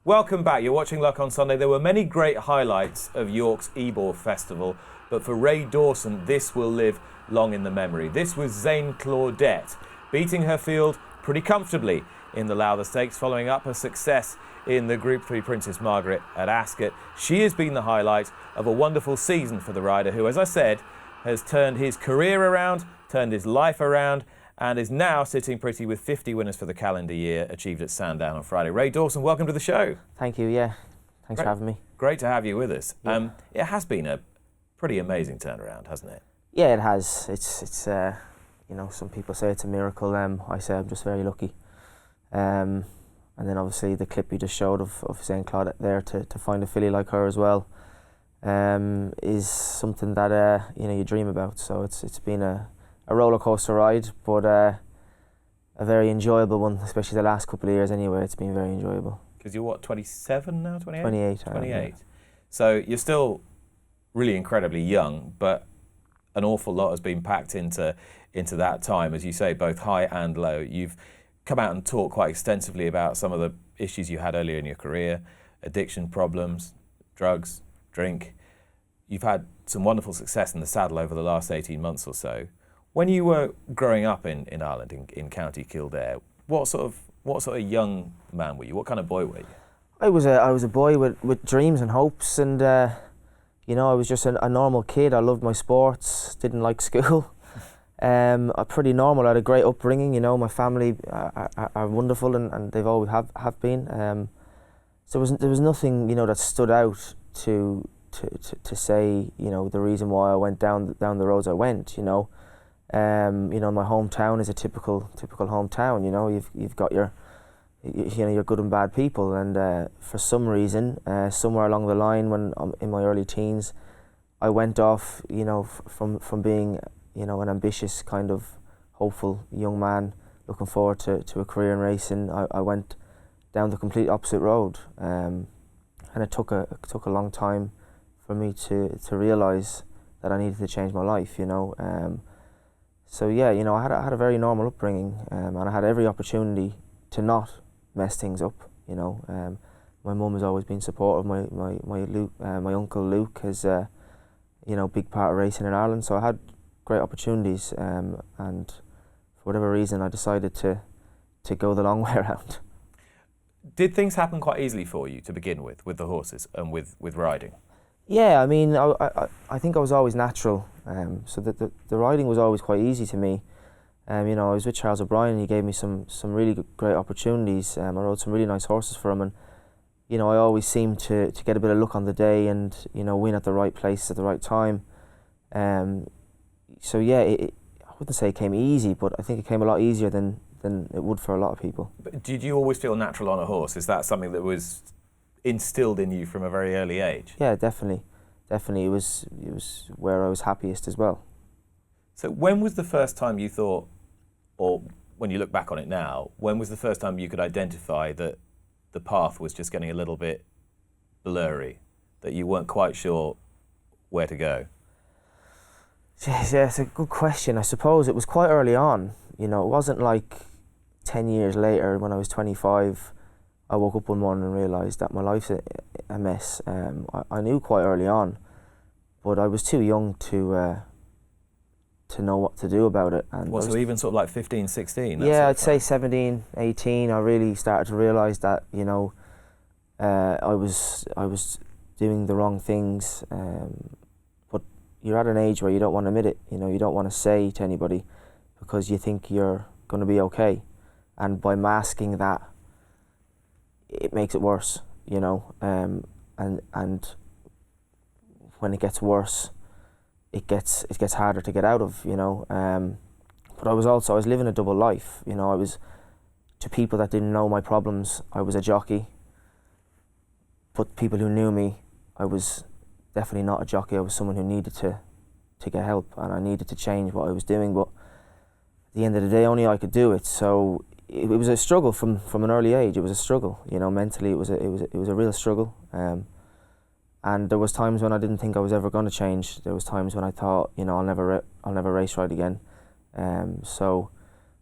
Welcome back. You're watching Luck on Sunday. There were many great highlights of York's Ebor Festival, but for Ray Dawson, this will live long in the memory. This was Zain Claudette beating her field pretty comfortably in the Lowther Stakes, following up her success in the Group 3 Princess Margaret at Ascot. She has been the highlight of a wonderful season for the rider who, as I said, has turned his career around, turned his life around, and is now sitting pretty with 50 winners for the calendar year achieved at Sandown on Friday. Ray Dawson, welcome to the show. Thank you, yeah. Thanks for having me. Great to have you with us. Yeah. It has been a pretty amazing turnaround, hasn't it? Yeah, it has. It's you know, some people say it's a miracle. I say I'm just very lucky. And then obviously the clip you just showed of Zain Claudette there to find a filly like her as well is something that you know, you dream about. So it's been a roller coaster ride, but a very enjoyable one, especially the last couple of years anyway. It's been very enjoyable. Because you're what, 27 now, 28? 28. 28. Yeah. So you're still really incredibly young, but an awful lot has been packed into that time, as you say, both high and low. You've come out and talked quite extensively about some of the issues you had earlier in your career, addiction problems, drugs, drink. You've had some wonderful success in the saddle over the last 18 months or so. When you were growing up in Ireland, in County Kildare, what sort of young man were you? What kind of boy were you? I was a boy with dreams and hopes, and you know, I was just a normal kid. I loved my sports, didn't like school. Pretty normal. I had a great upbringing. You know, my family are wonderful, and they've always have been. So there was nothing, you know, that stood out to say, you know, the reason why I went down the roads I went. You know, my hometown is a typical hometown. You know, you've got your good and bad people, and for some reason, somewhere along the line, when in my early teens, I went off, you know, from being, you know, an ambitious kind of hopeful young man looking forward to a career in racing. I went down the complete opposite road, and it took a long time for me to realise that I needed to change my life. You know, so yeah, you know, I had a very normal upbringing, and I had every opportunity to not mess things up. You know, my mum has always been supportive. My uncle Luke is you know, big part of racing in Ireland, so I had great opportunities, and for whatever reason I decided to go the long way around. Did things happen quite easily for you to begin with the horses and with riding? Yeah, I mean, I think I was always natural, so the riding was always quite easy to me. You know, I was with Charles O'Brien, and he gave me some really great opportunities. I rode some really nice horses for him, and you know, I always seemed to get a bit of luck on the day, and you know, win at the right place at the right time. So yeah, I wouldn't say it came easy, but I think it came a lot easier than it would for a lot of people. But did you always feel natural on a horse? Is that something that was instilled in you from a very early age? Yeah, definitely. It was where I was happiest as well. So when was the first time you thought, or when you look back on it now, when was the first time you could identify that the path was just getting a little bit blurry, that you weren't quite sure where to go? Yeah, it's a good question. I suppose it was quite early on. You know, it wasn't like 10 years later when I was 25, I woke up one morning and realised that my life's a mess. I knew quite early on, but I was too young to know what to do about it. And so even sort of like 15, 16? Yeah, I'd say 17, 18, I really started to realise that, you know, I was doing the wrong things, but you're at an age where you don't want to admit it. You know, you don't want to say to anybody because you think you're going to be okay, and by masking that, it makes it worse. You know, and when it gets worse, it gets harder to get out of. You know, but I was living a double life. You know, I was, to people that didn't know my problems, I was a jockey. But people who knew me, I was definitely not a jockey. I was someone who needed to get help, and I needed to change what I was doing. But at the end of the day, only I could do it. So it was a struggle from an early age. It was a struggle, you know. Mentally, it was a real struggle. And there was times when I didn't think I was ever going to change. There was times when I thought, you know, I'll never race ride again. So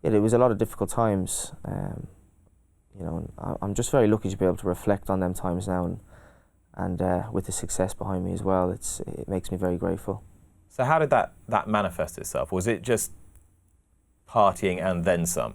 yeah, it was a lot of difficult times. you know, and I'm just very lucky to be able to reflect on them times now, and with the success behind me as well, it makes me very grateful. So how did that manifest itself? Was it just partying and then some?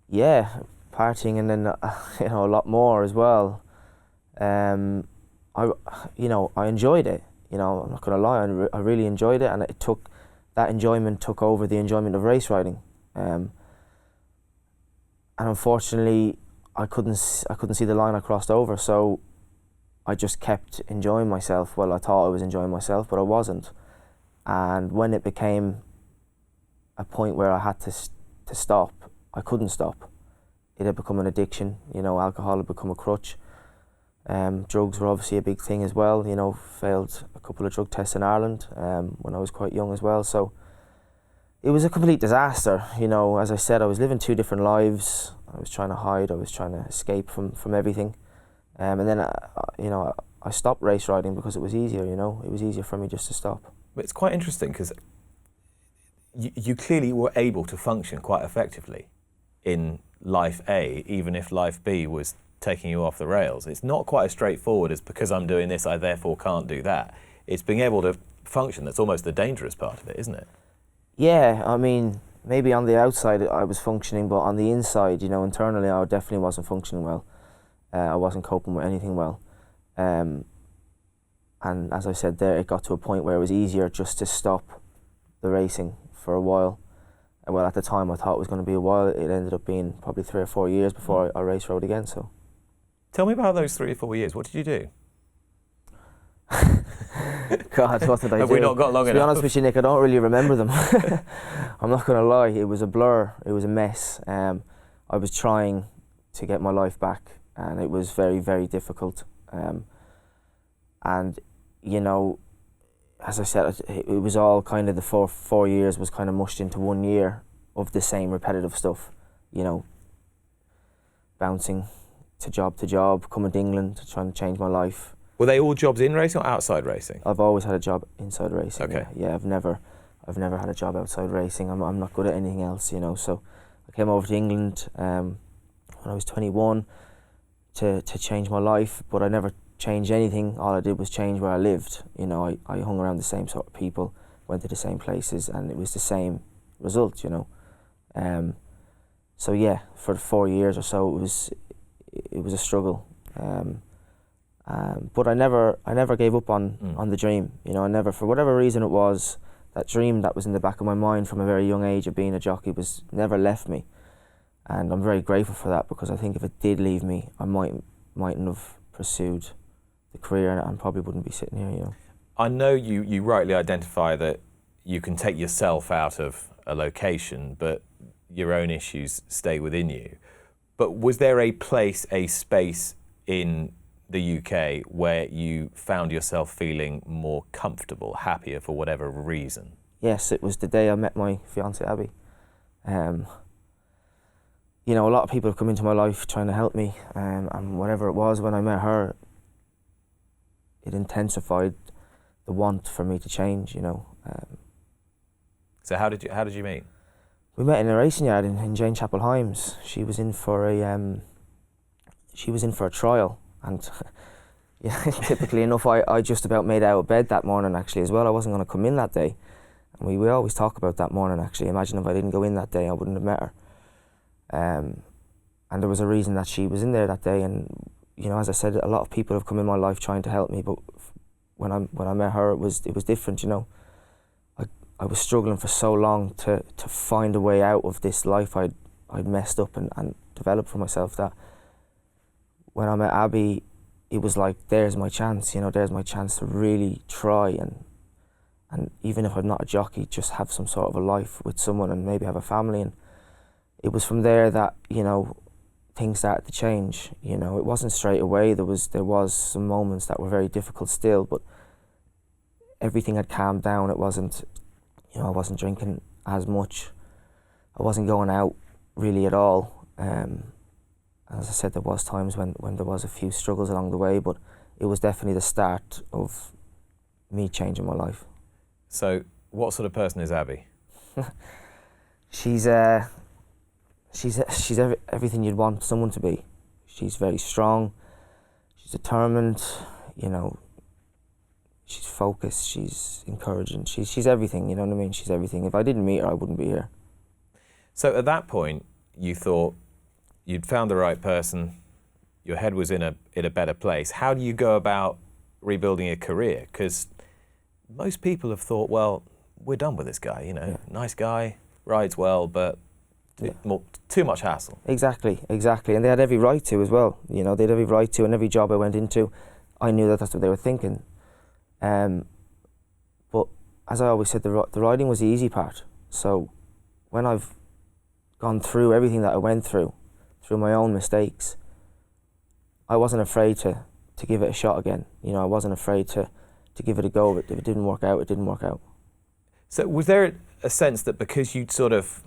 Yeah, partying and then you know, a lot more as well. I enjoyed it. You know, I'm not going to lie. I really enjoyed it, and that enjoyment took over the enjoyment of race riding. And unfortunately, I couldn't see the line I crossed over. So I just kept enjoying myself. Well, I thought I was enjoying myself, but I wasn't. And when it became a point where I had to stop, I couldn't stop. It had become an addiction. You know, alcohol had become a crutch. Drugs were obviously a big thing as well. You know, failed a couple of drug tests in Ireland when I was quite young as well. So it was a complete disaster. You know, as I said, I was living two different lives. I was trying to hide. I was trying to escape from everything. And then, I stopped race riding because it was easier. You know, it was easier for me just to stop. But it's quite interesting because you clearly were able to function quite effectively in life A, even if life B was taking you off the rails. It's not quite as straightforward as because I'm doing this, I therefore can't do that. It's being able to function that's almost the dangerous part of it, isn't it? Yeah, I mean, maybe on the outside I was functioning, but on the inside, you know, internally I definitely wasn't functioning well. I wasn't coping with anything well. And as I said there, it got to a point where it was easier just to stop the racing for a while. Well, at the time I thought it was going to be a while. It ended up being probably 3 or 4 years before I race rode again. So, tell me about those 3 or 4 years. What did you do? God, what did I do? Have we not got long enough? To be honest with you, Nick, I don't really remember them. I'm not going to lie. It was a blur. It was a mess. I was trying to get my life back, and it was very, very difficult. And you know, as I said, it was all kind of the four years was kind of mushed into 1 year of the same repetitive stuff. You know, bouncing to job, coming to England, trying to change my life. Were they all jobs in racing or outside racing? I've always had a job inside racing. Okay. Yeah, I've never had a job outside racing. I'm not good at anything else, you know. So I came over to England when I was 21 to change my life, but I never changed anything. All I did was change where I lived. You know, I hung around the same sort of people, went to the same places, and it was the same result, you know. So yeah, for 4 years or so, it was a struggle. But I never gave up on the dream. You know, I never, for whatever reason it was, that dream that was in the back of my mind from a very young age of being a jockey was never left me. And I'm very grateful for that, because I think if it did leave me, I mightn't have pursued the career and probably wouldn't be sitting here, you know. I know you rightly identify that you can take yourself out of a location, but your own issues stay within you. But was there a place, a space in the UK where you found yourself feeling more comfortable, happier for whatever reason? Yes, it was the day I met my fiancée Abby. You know, a lot of people have come into my life trying to help me, and whatever it was, when I met her, it intensified the want for me to change, you know. So how did you meet? We met in a racing yard in Jane Chapel Hymes. She was in for a trial, and yeah, typically enough, I just about made out of bed that morning actually as well. I wasn't going to come in that day, and we always talk about that morning actually. Imagine if I didn't go in that day, I wouldn't have met her. And there was a reason that she was in there that day, and you know, as I said, a lot of people have come in my life trying to help me, but when I met her, it was different, you know. I was struggling for so long to find a way out of this life I'd messed up and developed for myself, that when I met Abby, it was like, there's my chance, you know, there's my chance to really try and even if I'm not a jockey, just have some sort of a life with someone and maybe have a family. And it was from there that, you know, things started to change. You know, it wasn't straight away. There was some moments that were very difficult still, but everything had calmed down. It wasn't, you know, I wasn't drinking as much. I wasn't going out really at all. As I said, there was times when there was a few struggles along the way, but it was definitely the start of me changing my life. So what sort of person is Abby? She's She's everything you'd want someone to be. She's very strong. She's determined. You know, she's focused. She's encouraging. She's everything. You know what I mean? She's everything. If I didn't meet her, I wouldn't be here. So at that point, you thought you'd found the right person. Your head was in a better place. How do you go about rebuilding a career? Because most people have thought, well, we're done with this guy. You know, nice guy, rides well, but too much hassle. Exactly. And they had every right to as well. You know, they had every right to, and every job I went into, I knew that that's what they were thinking. But as I always said, the riding was the easy part. So when I've gone through everything that I went through my own mistakes, I wasn't afraid to give it a shot again. You know, I wasn't afraid to give it a go. But if it didn't work out, it didn't work out. So was there a sense that because you'd sort of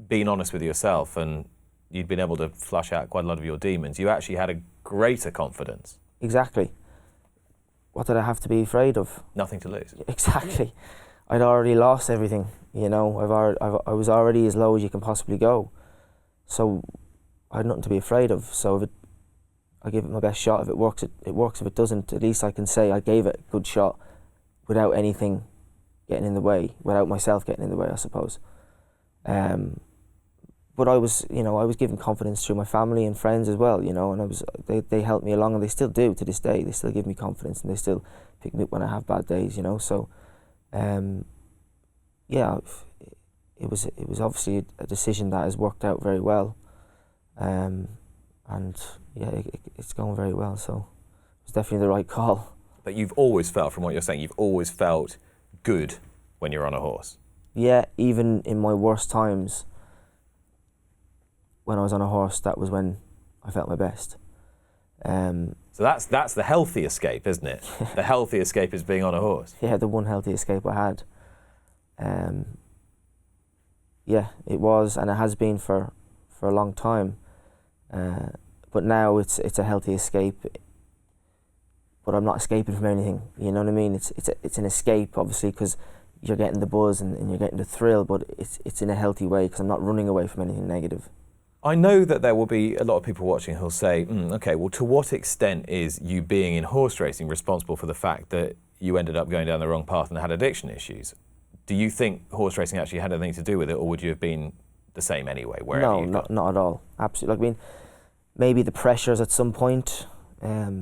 been honest with yourself and you'd been able to flush out quite a lot of your demons, you actually had a greater confidence? Exactly. What did I have to be afraid of? Nothing to lose. Exactly. I'd already lost everything. You know, I was already as low as you can possibly go. So I had nothing to be afraid of. So if I give it my best shot. If it works, it works. If it doesn't, at least I can say I gave it a good shot without anything getting in the way, without myself getting in the way, I suppose. But I was given confidence through my family and friends as well, you know, and they helped me along, and they still do to this day. They still give me confidence, and they still pick me up when I have bad days, you know. So, it was obviously a decision that has worked out very well, and it's going very well. So, it's definitely the right call. But you've always felt, from what you're saying, you've always felt good when you're on a horse. Yeah, even in my worst times, when I was on a horse, that was when I felt my best. So that's the healthy escape, isn't it? The healthy escape is being on a horse. Yeah, the one healthy escape I had. Yeah, it was, and it has been for a long time. But now it's a healthy escape. But I'm not escaping from anything. You know what I mean? It's an escape, obviously, because you're getting the buzz and you're getting the thrill. But it's in a healthy way, because I'm not running away from anything negative. I know that there will be a lot of people watching who'll say, okay, well, to what extent is you being in horse racing responsible for the fact that you ended up going down the wrong path and had addiction issues? Do you think horse racing actually had anything to do with it, or would you have been the same anyway? No, not at all. Absolutely. I mean, maybe the pressures at some point I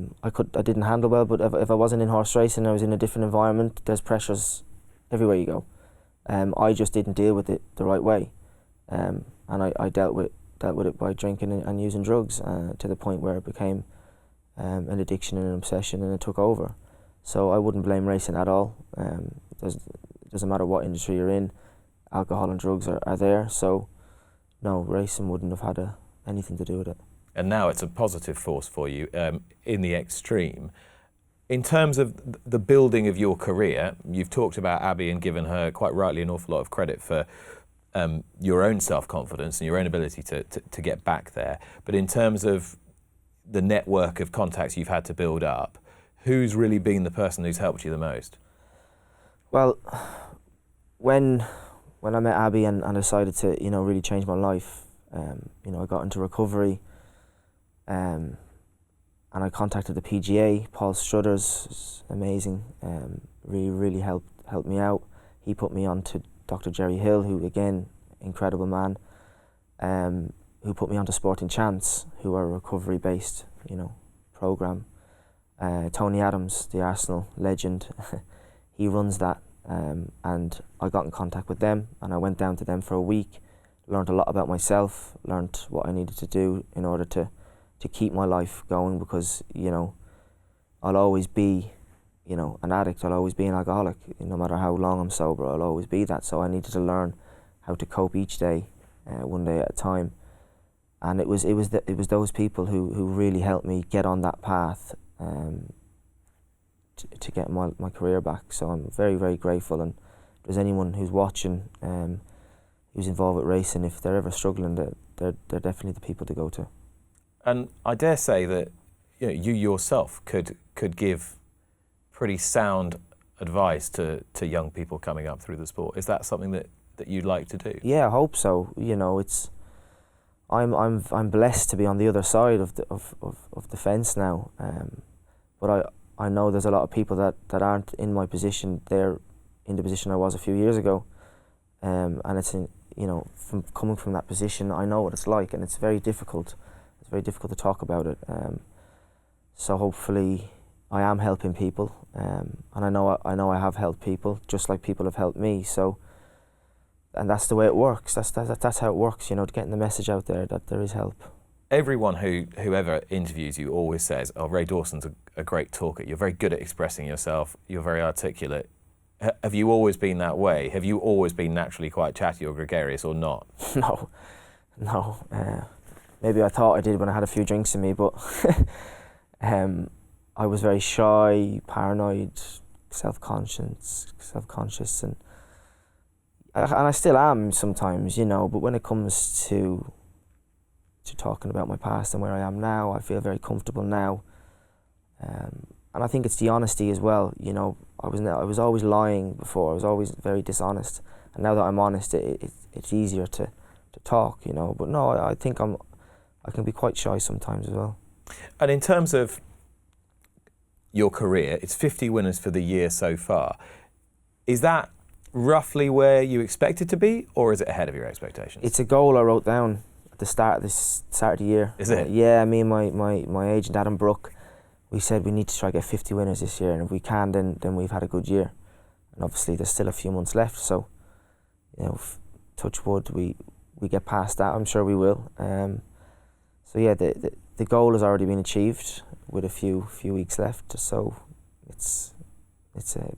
didn't handle well, but if I wasn't in horse racing, I was in a different environment. There's pressures everywhere you go. I just didn't deal with it the right way, and I dealt with it by drinking and using drugs to the point where it became an addiction and an obsession, and it took over. So I wouldn't blame racing at all. It doesn't matter what industry you're in, alcohol and drugs are there. So no, racing wouldn't have had anything to do with it. And now it's a positive force for you in the extreme. In terms of the building of your career, you've talked about Abby and given her, quite rightly, an awful lot of credit for your own self-confidence and your own ability to get back there. But in terms of the network of contacts you've had to build up, who's really been the person who's helped you the most? Well, when I met Abby and decided to, really change my life, I got into recovery, and I contacted the PGA. Paul Struthers is amazing, really helped me out. He put me on to Dr. Jerry Hill, who, again, incredible man, who put me onto Sporting Chance, who are a recovery-based, program. Tony Adams, the Arsenal legend, he runs that, and I got in contact with them, and I went down to them for a week, learned a lot about myself, learned what I needed to do in order to keep my life going, because, I'll always be an addict. I'll always be an alcoholic. No matter how long I'm sober, I'll always be that. So I needed to learn how to cope each day, one day at a time. And it was those people who really helped me get on that path to get my career back. So I'm very, very grateful. And if there's anyone who's watching, who's involved with racing, if they're ever struggling, they're definitely the people to go to. And I dare say that you yourself could give pretty sound advice to young people coming up through the sport. Is that something that you'd like to do? Yeah, I hope so. I'm blessed to be on the other side of the fence now. But I know there's a lot of people that aren't in my position. They're in the position I was a few years ago, and it's from coming from that position, I know what it's like, and it's very difficult. It's very difficult to talk about it. So hopefully, I am helping people, and I know I have helped people, just like people have helped me. So, and that's the way it works. That's how it works. Getting the message out there that there is help. Everyone whoever interviews you always says, "Oh, Ray Dawson's a great talker. You're very good at expressing yourself. You're very articulate." Have you always been that way? Have you always been naturally quite chatty or gregarious, or not? No. Maybe I thought I did when I had a few drinks in me, but I was very shy, paranoid, self-conscious, and I still am sometimes, But when it comes to talking about my past and where I am now, I feel very comfortable now. And I think it's the honesty as well. I was always lying before. I was always very dishonest, and now that I'm honest, it's easier to talk. But no, I think I can be quite shy sometimes as well. And in terms of your career, it's 50 winners for the year so far. Is that roughly where you expected to be, or is it ahead of your expectations? It's a goal I wrote down at the start of the year. Is it? Yeah, me and my agent Adam Brook, we said we need to try to get 50 winners this year, and if we can, then we've had a good year. And obviously there's still a few months left, so touch wood, we get past that. I'm sure we will. So yeah, the goal has already been achieved with a few weeks left. So it's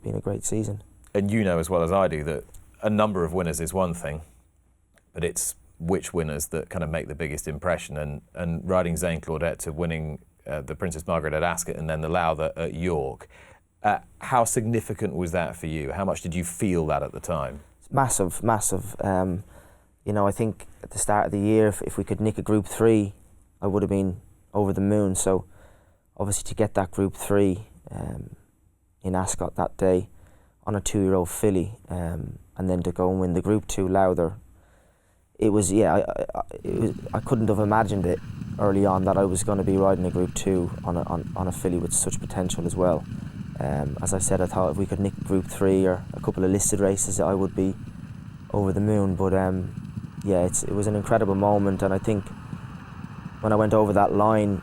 been a great season. And you know as well as I do that a number of winners is one thing, but it's which winners that kind of make the biggest impression. And riding Zain Claudette to winning the Princess Margaret at Ascot and then the Lowther at York, how significant was that for you? How much did you feel that at the time? Massive. I think at the start of the year, if we could nick a Group 3, I would have been over the moon. So obviously to get that Group 3 in Ascot that day on a 2-year-old filly, and then to go and win the Group 2 Lowther, it was, I couldn't have imagined it early on that I was going to be riding a Group 2 on a filly with such potential as well. As I said, I thought if we could nick Group 3 or a couple of listed races, I would be over the moon. But it was an incredible moment, and I think when I went over that line,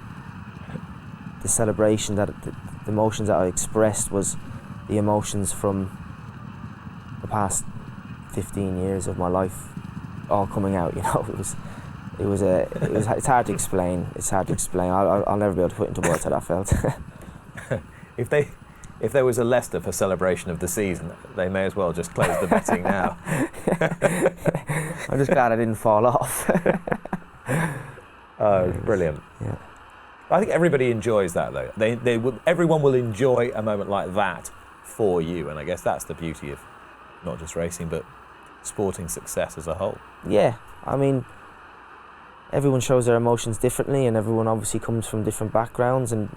the celebration, the emotions that I expressed was the emotions from the past 15 years of my life all coming out. It's hard to explain. I'll never be able to put into words how that felt. If there was a Leicester for celebration of the season, they may as well just close the betting now. I'm just glad I didn't fall off. Oh, brilliant. Yeah. I think everybody enjoys that though. Everyone will enjoy a moment like that for you, and I guess that's the beauty of not just racing but sporting success as a whole. Yeah, I mean, everyone shows their emotions differently, and everyone obviously comes from different backgrounds, and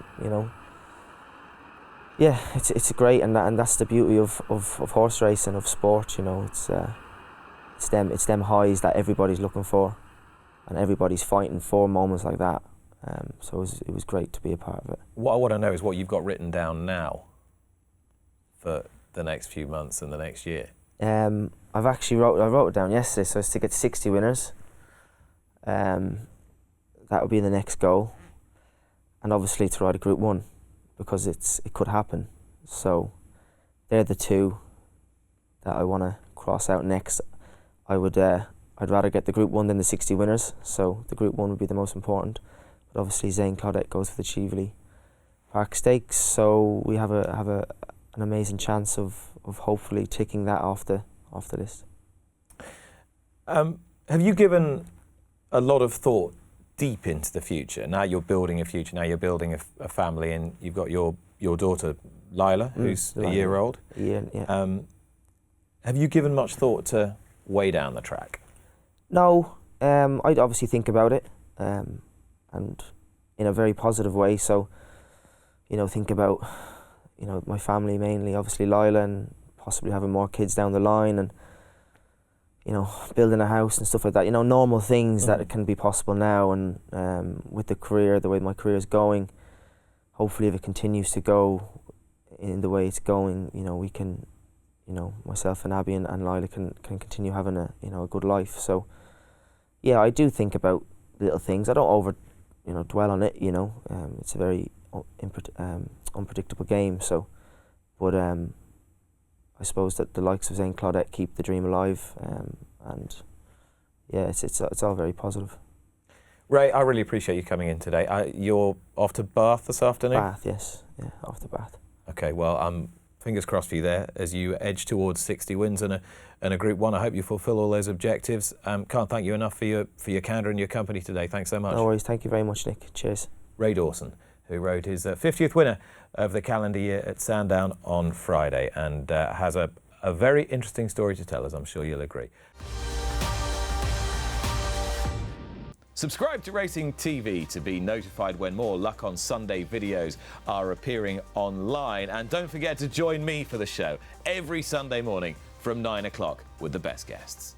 yeah, it's great, and that's the beauty of horse racing, of sport. It's them highs that everybody's looking for, and everybody's fighting for moments like that. So it was great to be a part of it. What I want to know is what you've got written down now for the next few months and the next year. I wrote it down yesterday, so it's to get 60 winners. That would be the next goal, and obviously to ride a Group 1, because it could happen. So they're the two that I want to cross out next. I'd rather get the Group 1 than the 60 winners, so the Group 1 would be the most important. But obviously Zain Claudette goes for the Cheveley Park Stakes, so we have an amazing chance of hopefully ticking that off the list. Have you given a lot of thought deep into the future? Now you're building a future, now you're building a family, and you've got your daughter Lila, who's a year old. Yeah. Have you given much thought to way down the track? No, I'd obviously think about it, and in a very positive way. So, think about, my family mainly, obviously Lila, and possibly having more kids down the line, and you know, building a house and stuff like that. You know, normal things that can be possible now. And with the career, the way my career is going, hopefully if it continues to go in the way it's going, you know, we can, you know, myself and Abby and Lila can continue having a, you know, a good life. So yeah, I do think about little things. I don't dwell on it, you know. It's a very unpredictable game. So, but I suppose that the likes of Zain Claudette keep the dream alive, and yeah, it's all very positive. Ray, I really appreciate you coming in today. You're off to Bath this afternoon? Bath, yes. Yeah, off to Bath. Okay, well, fingers crossed for you there as you edge towards 60 wins and a Group 1. I hope you fulfil all those objectives. Can't thank you enough for your candour and your company today. Thanks so much. No worries. Thank you very much, Nick. Cheers. Ray Dawson, who rode his 50th winner of the calendar year at Sandown on Friday, and has a very interesting story to tell us, I'm sure you'll agree. Subscribe to Racing TV to be notified when more Luck on Sunday videos are appearing online. And don't forget to join me for the show every Sunday morning from 9 o'clock with the best guests.